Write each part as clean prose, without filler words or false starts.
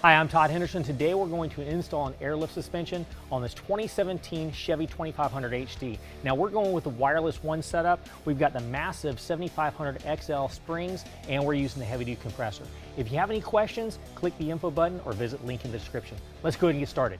Hi, I'm Todd Henderson. Today we're going to install an airlift suspension on this 2017 Chevy 2500 HD. Now we're going with the wireless one setup. We've got the massive 7500 XL springs and we're using the heavy duty compressor. If you have any questions, click the info button or visit link in the description. Let's go ahead and get started.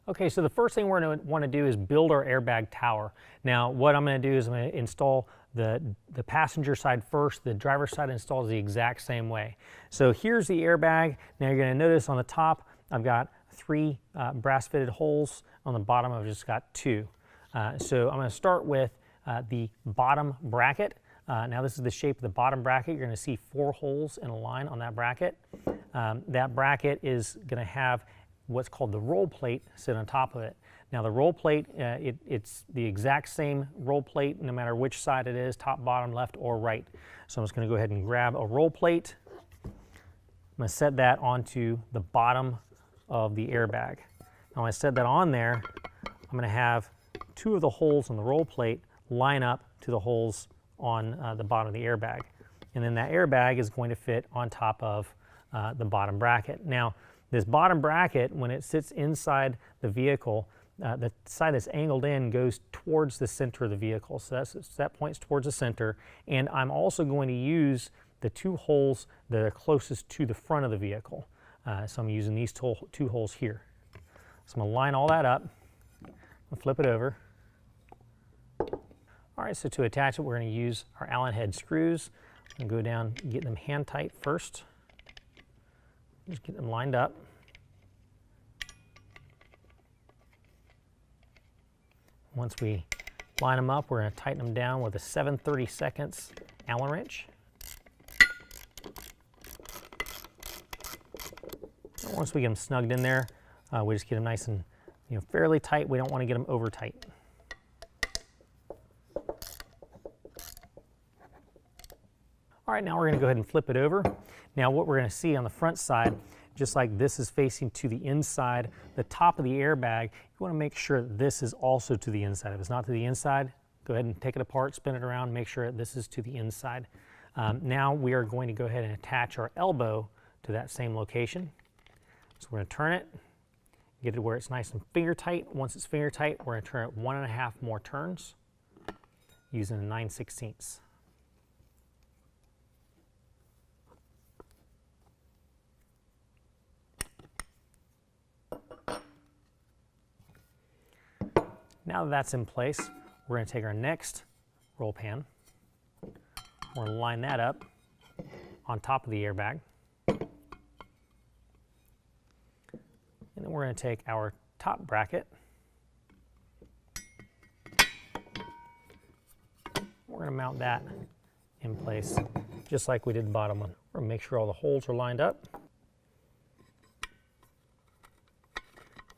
Okay, so the first thing we're going to want to do is build our airbag tower. Now what I'm going to do is I'm going to install the passenger side first. The driver's side installs the exact same way. So here's the airbag. Now you're going to notice on the top I've got 3 brass fitted holes. On the bottom I've just got 2. So I'm going to start with the bottom bracket. Now this is the shape of the bottom bracket. You're going to see 4 holes in a line on that bracket. That bracket is going to have what's called the roll plate sit on top of it. Now the roll plate, it's the exact same roll plate no matter which side it is, top, bottom, left, or right. So I'm just going to go ahead and grab a roll plate. I'm going to set that onto the bottom of the airbag. Now when I set that on there, I'm going to have 2 of the holes on the roll plate line up to the holes on the bottom of the airbag. And then that airbag is going to fit on top of the bottom bracket. Now this bottom bracket, when it sits inside the vehicle, the side that's angled in goes towards the center of the vehicle. So that points towards the center. And I'm also going to use the 2 holes that are closest to the front of the vehicle. So I'm using these 2 holes here. So I'm going to line all that up and flip it over. All right, so to attach it, we're going to use our Allen head screws and go down and get them hand tight first. Just get them lined up. Once we line them up, we're going to tighten them down with a 7/32 Allen wrench. And once we get them snugged in there, we just get them nice and fairly tight. We don't want to get them over tight. All right, now we're going to go ahead and flip it over. Now what we're going to see on the front side, just like this is facing to the inside, the top of the airbag, you want to make sure that this is also to the inside. If it's not to the inside, go ahead and take it apart, spin it around, make sure that this is to the inside. Now we are going to go ahead and attach our elbow to that same location. So we're going to turn it, get it where it's nice and finger tight. Once it's finger tight, we're going to turn it 1.5 more turns using a 9/16. Now that that's in place, we're going to take our next roll pan. We're going to line that up on top of the airbag. And then we're going to take our top bracket. We're going to mount that in place just like we did the bottom one. We're going to make sure all the holes are lined up.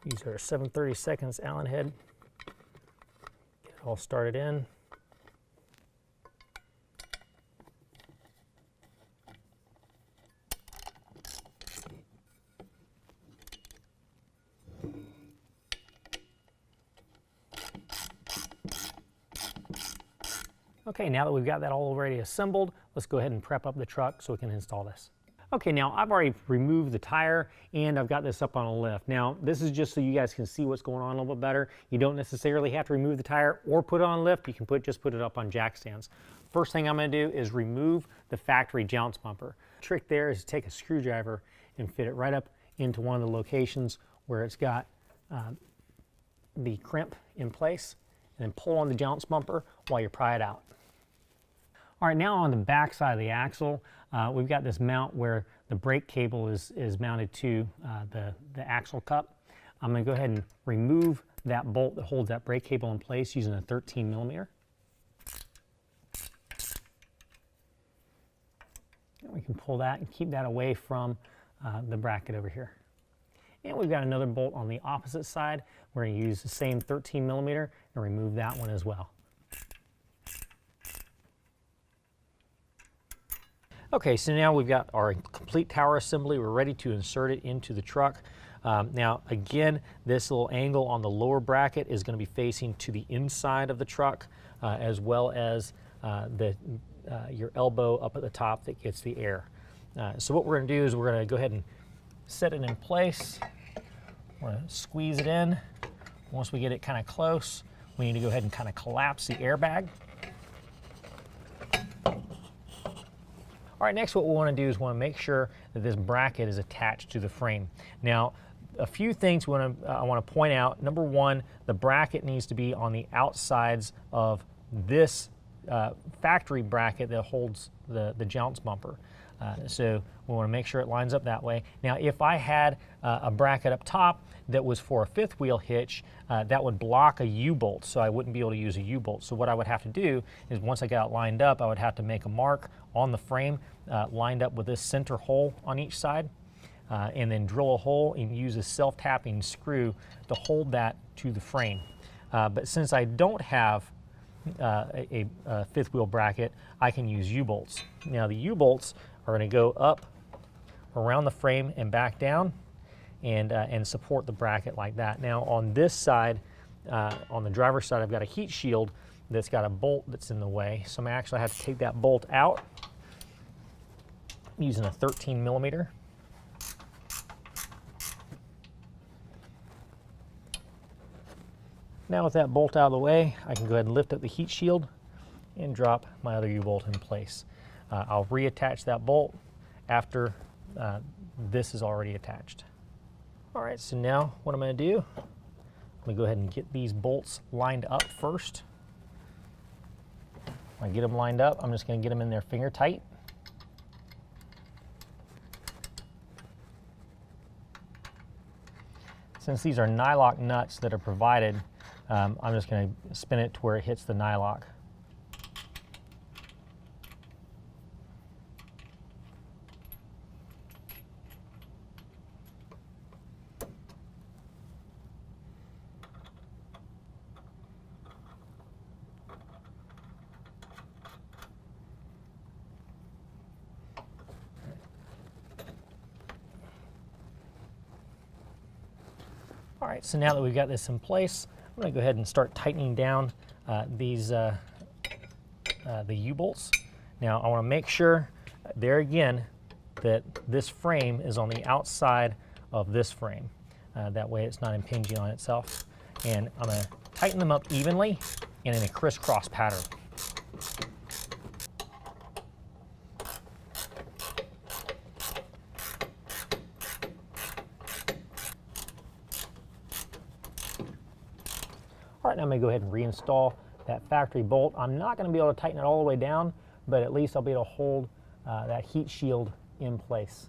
Use our 7/32 Allen head. All started in. Okay, now that we've got that all already assembled, let's go ahead and prep up the truck so we can install this. Okay, now I've already removed the tire and I've got this up on a lift. Now this is just so you guys can see what's going on a little bit better. You don't necessarily have to remove the tire or put it on a lift. You can just put it up on jack stands. First thing I'm going to do is remove the factory jounce bumper. The trick there is to take a screwdriver and fit it right up into one of the locations where it's got the crimp in place, and then pull on the jounce bumper while you pry it out. All right, now on the back side of the axle, we've got this mount where the brake cable is mounted to the axle cup. I'm going to go ahead and remove that bolt that holds that brake cable in place using a 13mm. And we can pull that and keep that away from the bracket over here. And we've got another bolt on the opposite side. We're going to use the same 13mm and remove that one as well. Okay, so now we've got our complete tower assembly. We're ready to insert it into the truck. Now again, this little angle on the lower bracket is going to be facing to the inside of the truck, as well as your elbow up at the top that gets the air. So what we're going to do is we're going to go ahead and set it in place. We're going to squeeze it in. Once we get it kind of close, we need to go ahead and kind of collapse the airbag. All right, next what we want to do is want to make sure that this bracket is attached to the frame. Now, a few things I want to point out. Number one, the bracket needs to be on the outsides of this factory bracket that holds the jounce bumper. So we want to make sure it lines up that way. Now, if I had a bracket up top that was for a fifth wheel hitch, that would block a U-bolt, so I wouldn't be able to use a U-bolt. So what I would have to do is once I got it lined up, I would have to make a mark on the frame lined up with this center hole on each side, and then drill a hole and use a self-tapping screw to hold that to the frame. But since I don't have a fifth wheel bracket, I can use U-bolts. Now the U-bolts are going to go up around the frame and back down and support the bracket like that. Now on this side, on the driver's side, I've got a heat shield that's got a bolt that's in the way. So I'm actually have to take that bolt out using a 13 millimeter. Now with that bolt out of the way, I can go ahead and lift up the heat shield and drop my other U-bolt in place. I'll reattach that bolt after this is already attached. All right, so now what I'm going to do, I'm going to go ahead and get these bolts lined up first. When I get them lined up, I'm just going to get them in there finger tight. Since these are nylock nuts that are provided, I'm just going to spin it to where it hits the nylock. All right, so now that we've got this in place, I'm going to go ahead and start tightening down the U-bolts. Now I want to make sure, there again, that this frame is on the outside of this frame. That way it's not impinging on itself. And I'm going to tighten them up evenly and in a crisscross pattern. All right, now I'm going to go ahead and reinstall that factory bolt. I'm not going to be able to tighten it all the way down, but at least I'll be able to hold that heat shield in place.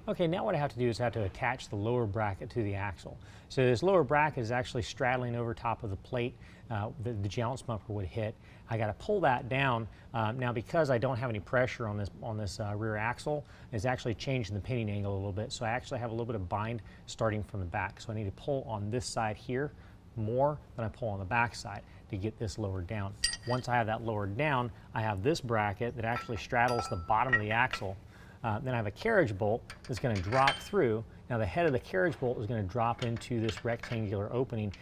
Okay, now what I have to do is I have to attach the lower bracket to the axle. So this lower bracket is actually straddling over top of the plate that the jounce bumper would hit. I got to pull that down. Now because I don't have any pressure on this rear axle, it's actually changing the pinning angle a little bit. So I actually have a little bit of bind starting from the back. So I need to pull on this side here more than I pull on the back side to get this lowered down. Once I have that lowered down, I have this bracket that actually straddles the bottom of the axle. Then I have a carriage bolt that's going to drop through. Now the head of the carriage bolt is going to drop into this rectangular opening.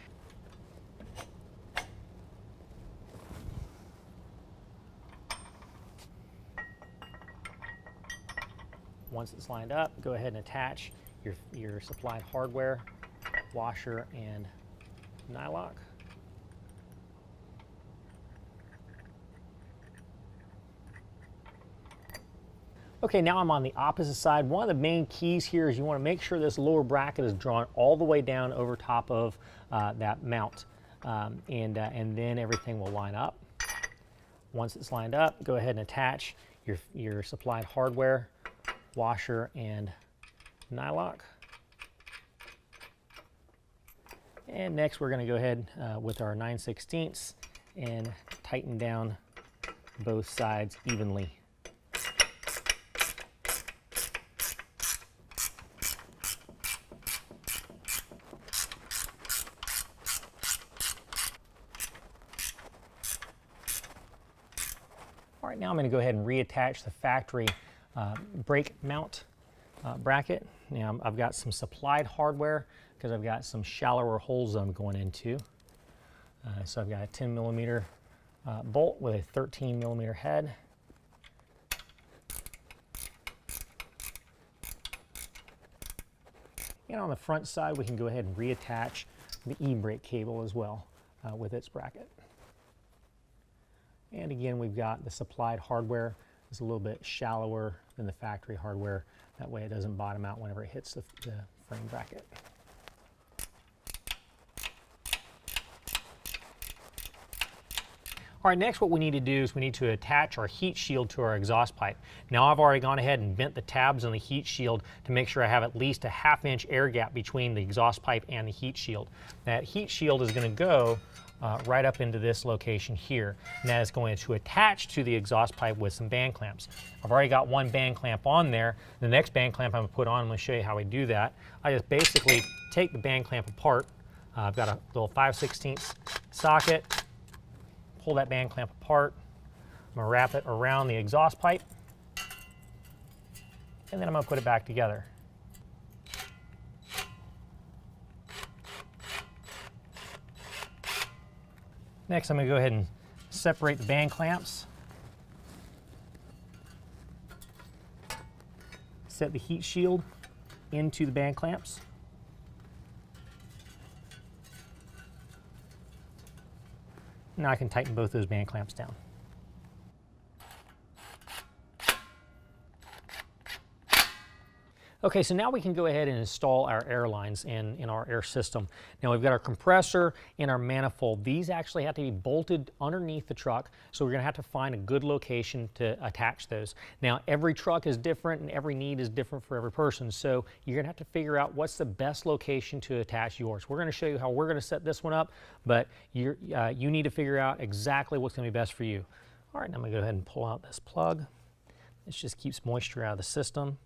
Once it's lined up, go ahead and attach your supplied hardware, washer, and nylock. Okay, now I'm on the opposite side. One of the main keys here is you want to make sure this lower bracket is drawn all the way down over top of that mount, and then everything will line up. Once it's lined up, go ahead and attach your supplied hardware, washer, and nylock. And next we're going to go ahead with our 9/16 and tighten down both sides evenly. All right, now I'm going to go ahead and reattach the factory brake mount bracket. Now I've got some supplied hardware because I've got some shallower holes I'm going into. So I've got a 10 millimeter bolt with a 13 millimeter head. And on the front side, we can go ahead and reattach the e-brake cable as well with its bracket. And again, we've got the supplied hardware. It's a little bit shallower than the factory hardware. That way it doesn't bottom out whenever it hits the frame bracket. All right, next what we need to do is we need to attach our heat shield to our exhaust pipe. Now I've already gone ahead and bent the tabs on the heat shield to make sure I have at least a 1/2 inch air gap between the exhaust pipe and the heat shield. That heat shield is going to go right up into this location here. And that is going to attach to the exhaust pipe with some band clamps. I've already got one band clamp on there. The next band clamp I'm going to put on, I'm going to show you how we do that. I just basically take the band clamp apart. I've got a little 5/16 socket. Pull that band clamp apart. I'm going to wrap it around the exhaust pipe. And then I'm going to put it back together. Next, I'm going to go ahead and separate the band clamps. Set the heat shield into the band clamps. Now I can tighten both those band clamps down. Okay, so now we can go ahead and install our air lines in our air system. Now we've got our compressor and our manifold. These actually have to be bolted underneath the truck, so we're going to have to find a good location to attach those. Now every truck is different and every need is different for every person, so you're going to have to figure out what's the best location to attach yours. We're going to show you how we're going to set this one up, but you need to figure out exactly what's going to be best for you. All right, now I'm going to go ahead and pull out this plug. This just keeps moisture out of the system.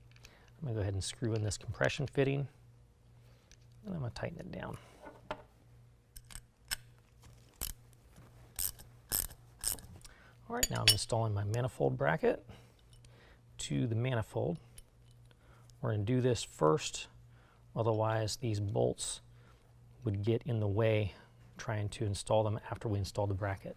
I'm going to go ahead and screw in this compression fitting, and I'm going to tighten it down. All right, now I'm installing my manifold bracket to the manifold. We're going to do this first, otherwise these bolts would get in the way trying to install them after we install the bracket.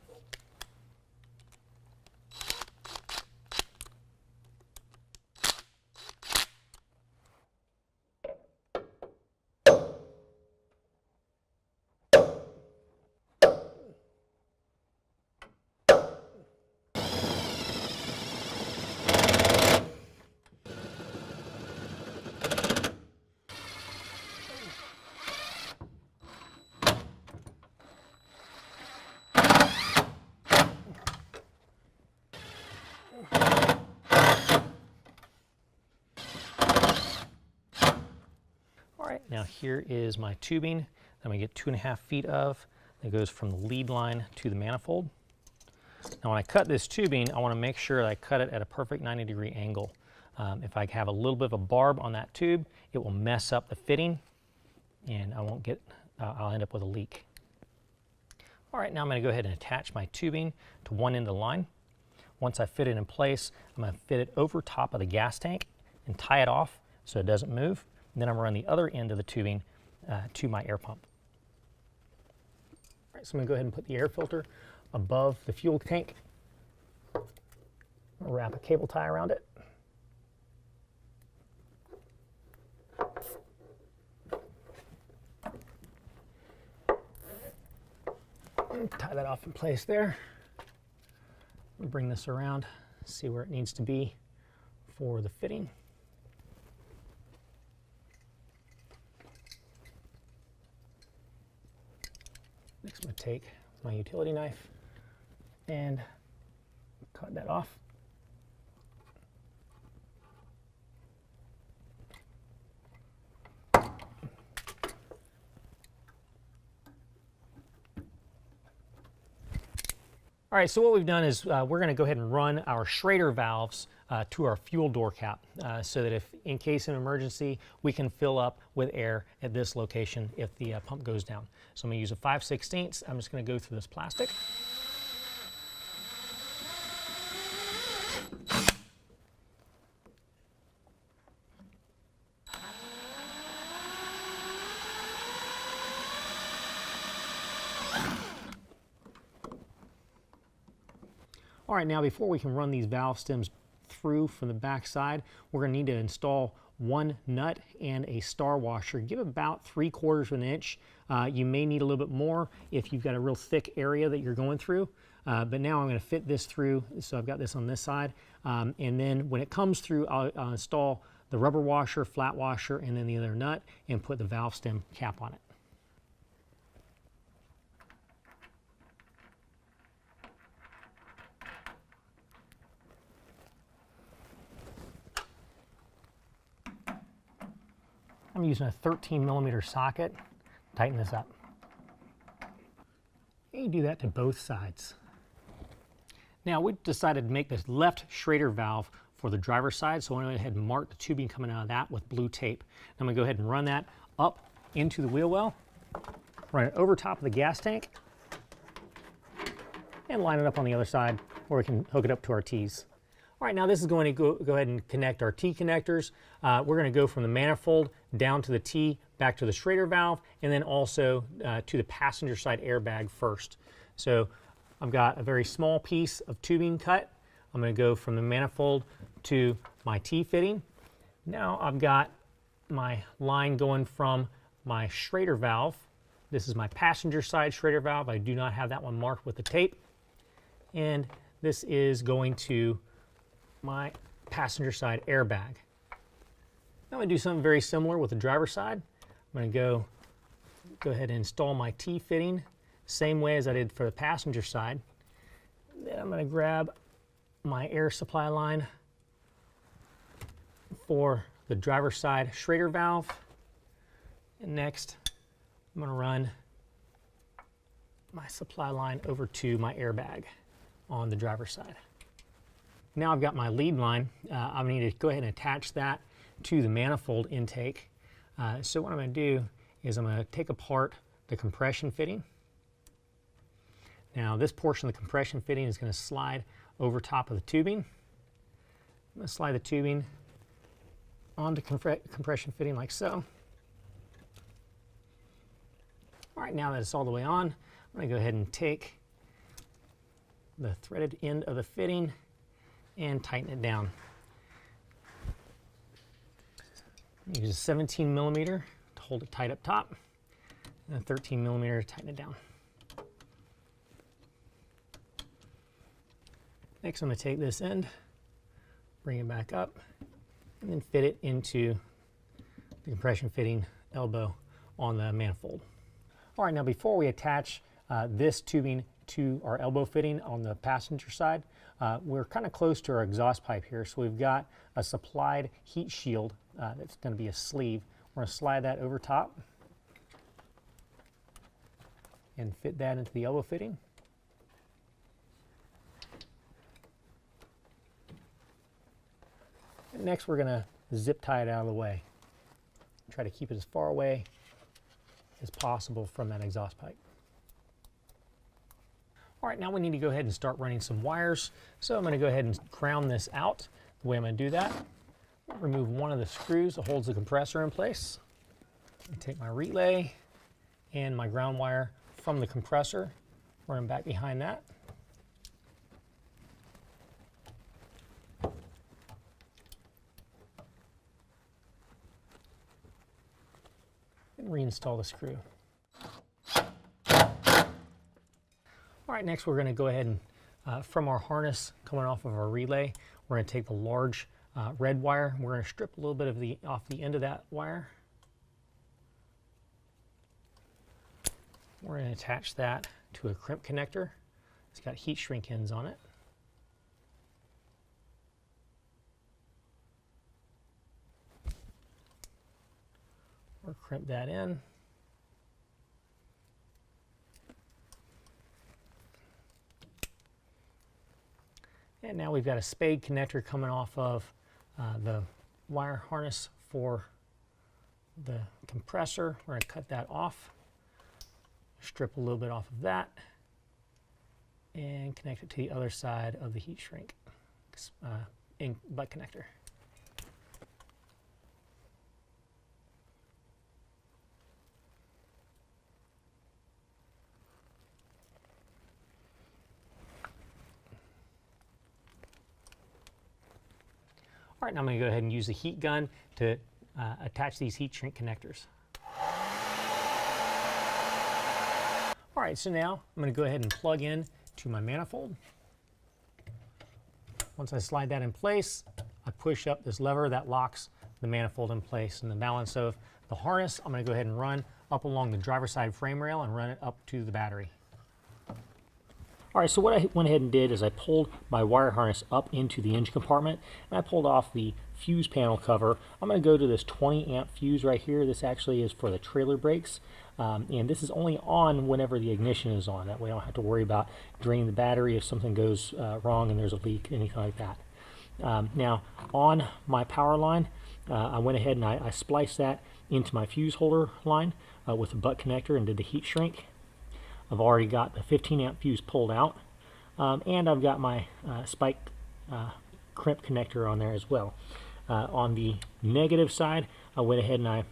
All right, now here is my tubing that we get 2.5 feet of. That goes from the lead line to the manifold. Now when I cut this tubing, I want to make sure that I cut it at a perfect 90-degree angle. If I have a little bit of a barb on that tube, it will mess up the fitting and I'll end up with a leak. All right, now I'm going to go ahead and attach my tubing to one end of the line. Once I fit it in place, I'm going to fit it over top of the gas tank and tie it off so it doesn't move. And then I'm going to run the other end of the tubing to my air pump. All right, so I'm going to go ahead and put the air filter above the fuel tank. I'll wrap a cable tie around it. And tie that off in place there. We'll bring this around, see where it needs to be for the fitting. Next, I'm going to take my utility knife and cut that off. All right, so what we've done is we're going to go ahead and run our Schrader valves to our fuel door cap so that if in case of an emergency, we can fill up with air at this location if the pump goes down. So I'm going to use a 5/16. I'm just going to go through this plastic. All right, now before we can run these valve stems through from the back side. We're going to need to install one nut and a star washer. Give about 3/4 of an inch. You may need a little bit more if you've got a real thick area that you're going through. But now I'm going to fit this through. So I've got this on this side. And then when it comes through, I'll install the rubber washer, flat washer, and then the other nut and put the valve stem cap on it. I'm using a 13mm socket. Tighten this up. And you do that to both sides. Now we decided to make this left Schrader valve for the driver's side, so I went ahead and marked the tubing coming out of that with blue tape. I'm going to go ahead and run that up into the wheel well, run it over top of the gas tank, and line it up on the other side where we can hook it up to our T's. All right, now this is going to go ahead and connect our T connectors. We're going to go from the manifold down to the T, back to the Schrader valve, and then also to the passenger side airbag first. So I've got a very small piece of tubing cut. I'm going to go from the manifold to my T fitting. Now I've got my line going from my Schrader valve. This is my passenger side Schrader valve. I do not have that one marked with the tape. And this is going to my passenger side airbag. Now I'm going to do something very similar with the driver's side. I'm going to go ahead and install my T fitting, same way as I did for the passenger side. Then I'm going to grab my air supply line for the driver's side Schrader valve. And next, I'm going to run my supply line over to my airbag on the driver's side. Now I've got my lead line. I need to go ahead and attach that to the manifold intake. So what I'm going to do is I'm going to take apart the compression fitting. Now this portion of the compression fitting is going to slide over top of the tubing. I'm going to slide the tubing onto compression fitting like so. All right, now that it's all the way on, I'm going to go ahead and take the threaded end of the fitting and tighten it down. Use a 17mm to hold it tight up top, and a 13mm to tighten it down. Next, I'm going to take this end, bring it back up, and then fit it into the compression fitting elbow on the manifold. All right, now before we attach this tubing to our elbow fitting on the passenger side, we're kind of close to our exhaust pipe here, so we've got a supplied heat shield that's going to be a sleeve. We're going to slide that over top and fit that into the elbow fitting. And next we're going to zip tie it out of the way. Try to keep it as far away as possible from that exhaust pipe. All right, now we need to go ahead and start running some wires. So I'm going to go ahead and ground this out. The way I'm going to do that, remove one of the screws that holds the compressor in place. Take my relay and my ground wire from the compressor, run them back behind that. And reinstall the screw. All right, next we're going to go ahead and from our harness coming off of our relay, we're going to take the large red wire. We're going to strip a little bit of off the end of that wire. We're going to attach that to a crimp connector. It's got heat shrink ends on it. Or crimp that in. And now we've got a spade connector coming off of the wire harness for the compressor. We're going to cut that off, strip a little bit off of that, and connect it to the other side of the heat shrink butt connector. right, now I'm going to go ahead and use the heat gun to attach these heat shrink connectors. All right, so now I'm going to go ahead and plug in to my manifold. Once I slide that in place, I push up this lever that locks the manifold in place. And the balance of the harness, I'm going to go ahead and run up along the driver's side frame rail and run it up to the battery. All right, so what I went ahead and did is I pulled my wire harness up into the engine compartment, and I pulled off the fuse panel cover. I'm going to go to this 20 amp fuse right here. This actually is for the trailer brakes, and this is only on whenever the ignition is on. That way I don't have to worry about draining the battery if something goes wrong and there's a leak, anything like that. Now, on my power line, I went ahead and I spliced that into my fuse holder line with a butt connector and did the heat shrink. I've already got the 15 amp fuse pulled out, and I've got my spike crimp connector on there as well. On the negative side, I went ahead and I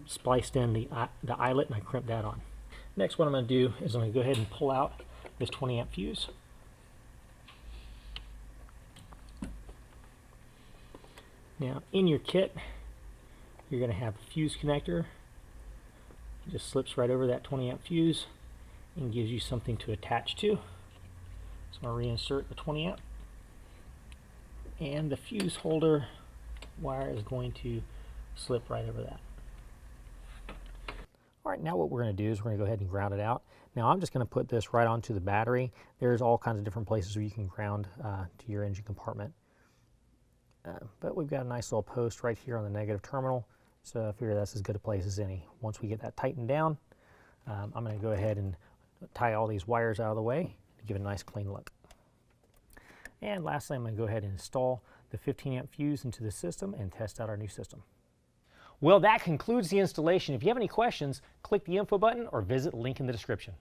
spliced in the eyelet and I crimped that on. Next, what I'm going to do is I'm going to go ahead and pull out this 20 amp fuse. Now, in your kit, you're going to have a fuse connector. It just slips right over that 20 amp fuse and gives you something to attach to. So I'm going to reinsert the 20 amp, and the fuse holder wire is going to slip right over that. All right, now what we're going to do is we're going to go ahead and ground it out. Now I'm just going to put this right onto the battery. There's all kinds of different places where you can ground to your engine compartment. But we've got a nice little post right here on the negative terminal, so I figure that's as good a place as any. Once we get that tightened down, I'm going to go ahead and tie all these wires out of the way to give it a nice clean look. And lastly, I'm going to go ahead and install the 15 amp fuse into the system and test out our new system. Well, that concludes the installation. If you have any questions, click the info button or visit the link in the description.